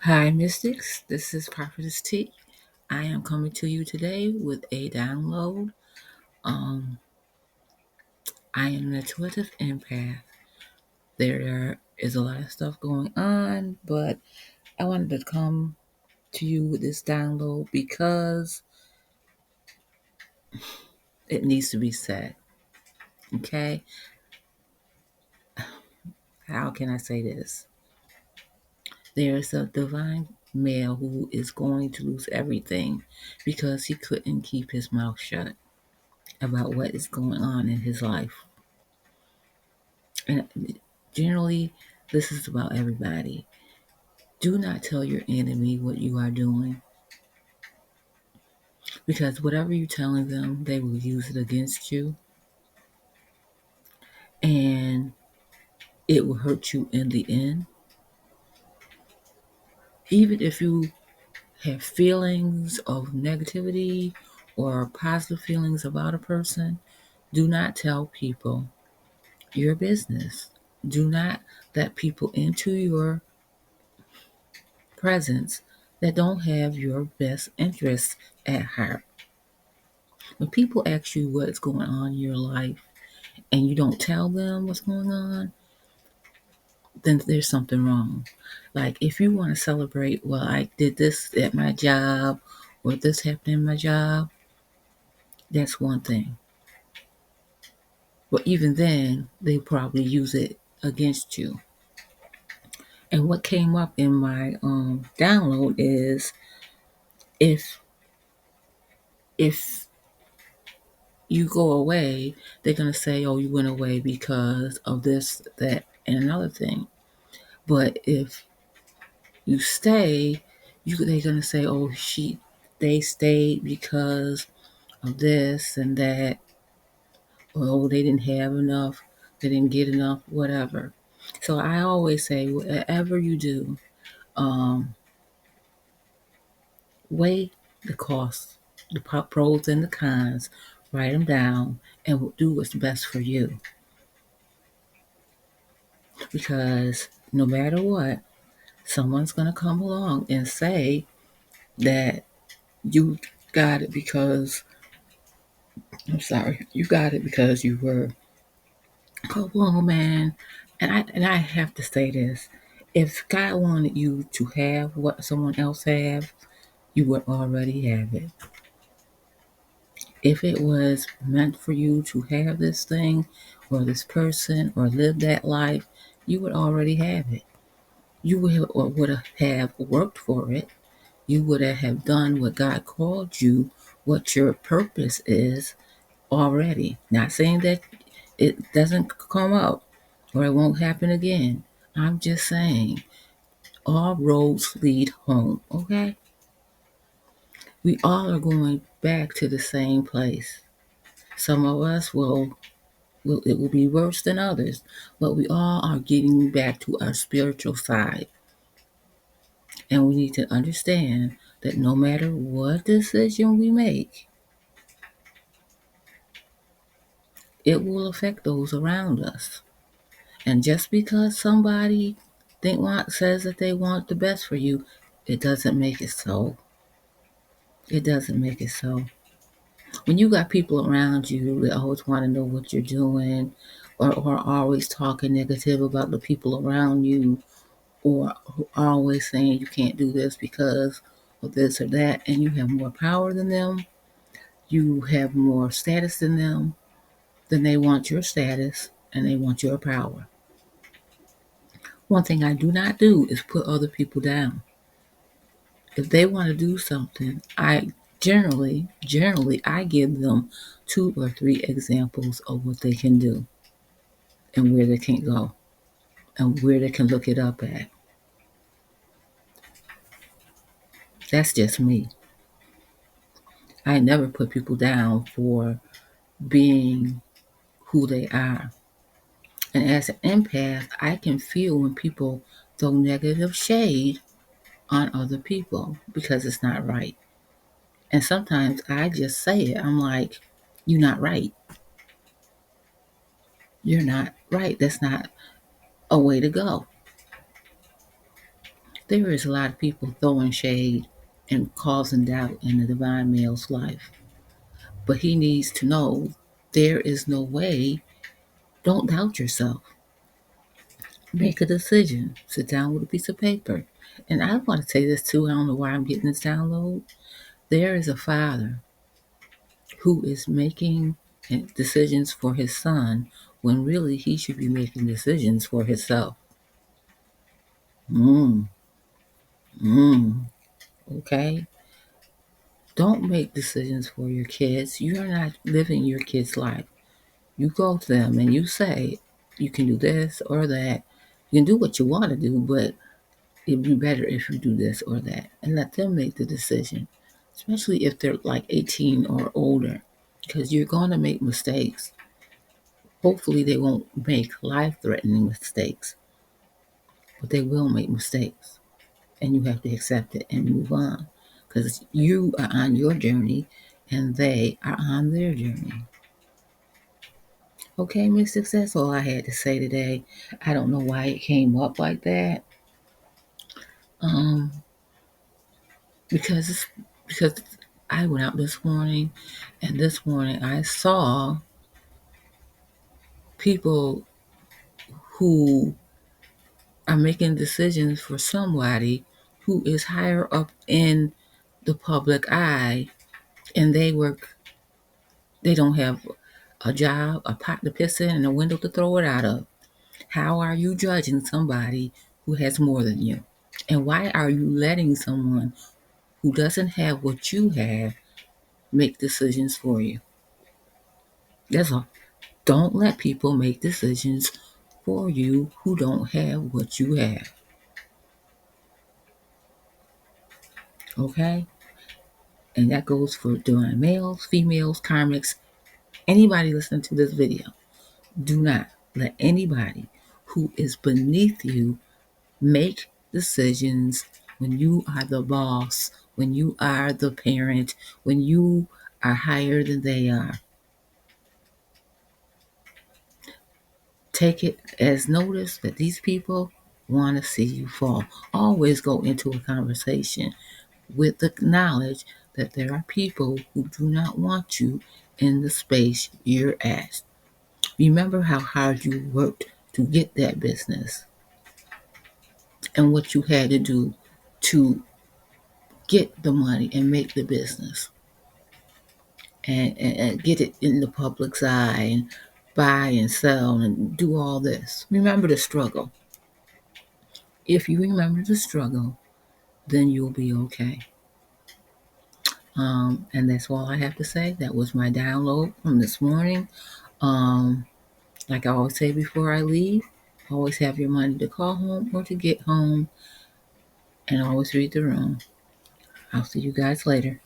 Hi, Mystics. This is Prophetess T. I am coming to you today with a download. Um, I am an intuitive empath. There is a lot of stuff going on, but I wanted to come to you with this download because it needs to be said. Okay? How can I say this? There's a divine male who is going to lose everything because he couldn't keep his mouth shut about what is going on in his life. And generally, this is about everybody. Do not tell your enemy what you are doing because whatever you're telling them, they will use it against you and it will hurt you in the end. Even if you have feelings of negativity or positive feelings about a person, do not tell people your business. Do not let people into your presence that don't have your best interests at heart. When people ask you what's going on in your life and you don't tell them what's going on, then there's something wrong. Like if you want to celebrate, well, I did this at my job or this happened in my job, that's one thing. But even then, they probably use it against you. And what came up in my download is if if you go away, they're gonna say, "Oh, you went away because of this, that, and another thing." But if you stay, they're gonna say, "Oh, they stayed because of this and that." Or, "Oh, they didn't have enough, they didn't get enough, whatever." So I always say, whatever you do, um, weigh the costs, the pros and the cons, write them down, and do what's best for you. Because no matter what, someone's gonna come along and say that you got it because you got it because you were a woman. And I have to say this. If God wanted you to have what someone else have, you would already have it. If it was meant for you to have this thing or this person or live that life, you would already have it. You would have worked for it. You would have done what God called you, what your purpose is already. Not saying that it doesn't come up or it won't happen again. I'm just saying all roads lead home, okay? We all are going back to the same place. Some of us it will be worse than others, but we all are getting back to our spiritual side. And we need to understand that no matter what decision we make, it will affect those around us. And just because somebody says that they want the best for you, it doesn't make it so. It doesn't make it so. When you got people around you that always want to know what you're doing, or always talking negative about the people around you, or who are always saying you can't do this because of this or that, and you have more power than them, you have more status than them, then they want your status and they want your power. One thing I do not do is put other people down. If they want to do something, I generally, I give them 2 or 3 examples of what they can do and where they can go and where they can look it up at. That's just me. I never put people down for being who they are. And as an empath, I can feel when people throw negative shade on other people because it's not right. And sometimes I just say it. I'm like, "You're not right. You're not right. That's not a way to go." There is a lot of people throwing shade and causing doubt in the divine male's life. But he needs to know there is no way. Don't doubt yourself. Make a decision. Sit down with a piece of paper. And I want to say this too. I don't know why I'm getting this download. There is a father who is making decisions for his son when really he should be making decisions for himself. Mm, mm, okay? Don't make decisions for your kids. You're not living your kid's life. You go to them and you say, you can do this or that. You can do what you want to do, but it'd be better if you do this or that. And let them make the decision, especially if they're like 18 or older, because you're going to make mistakes. Hopefully, they won't make life threatening mistakes, but they will make mistakes. And you have to accept it and move on because you are on your journey and they are on their journey. Okay, Mystics, that's all I had to say today. I don't know why it came up like that. Um, because I went out this morning, and this morning I saw people who are making decisions for somebody who is higher up in the public eye, and they don't have a job, a pot to piss in, and a window to throw it out of. How are you judging somebody who has more than you? And why are you letting someone who doesn't have what you have make decisions for you? That's all. Don't let people make decisions for you who don't have what you have. Okay? And that goes for divine males, females, karmics, anybody listening to this video. Do not let anybody who is beneath you make decisions when you are the boss, when you are the parent, when you are higher than they are. Take it as notice that these people want to see you fall. Always go into a conversation with the knowledge that there are people who do not want you in the space you're at. Remember how hard you worked to get that business and what you had to do to get the money and make the business and get it in the public's eye and buy and sell and do all this. Remember the struggle. If you remember the struggle, then you'll be okay. And that's all I have to say. That was my download from this morning. Like I always say before I leave, always have your money to call home or to get home, and always read the room. I'll see you guys later.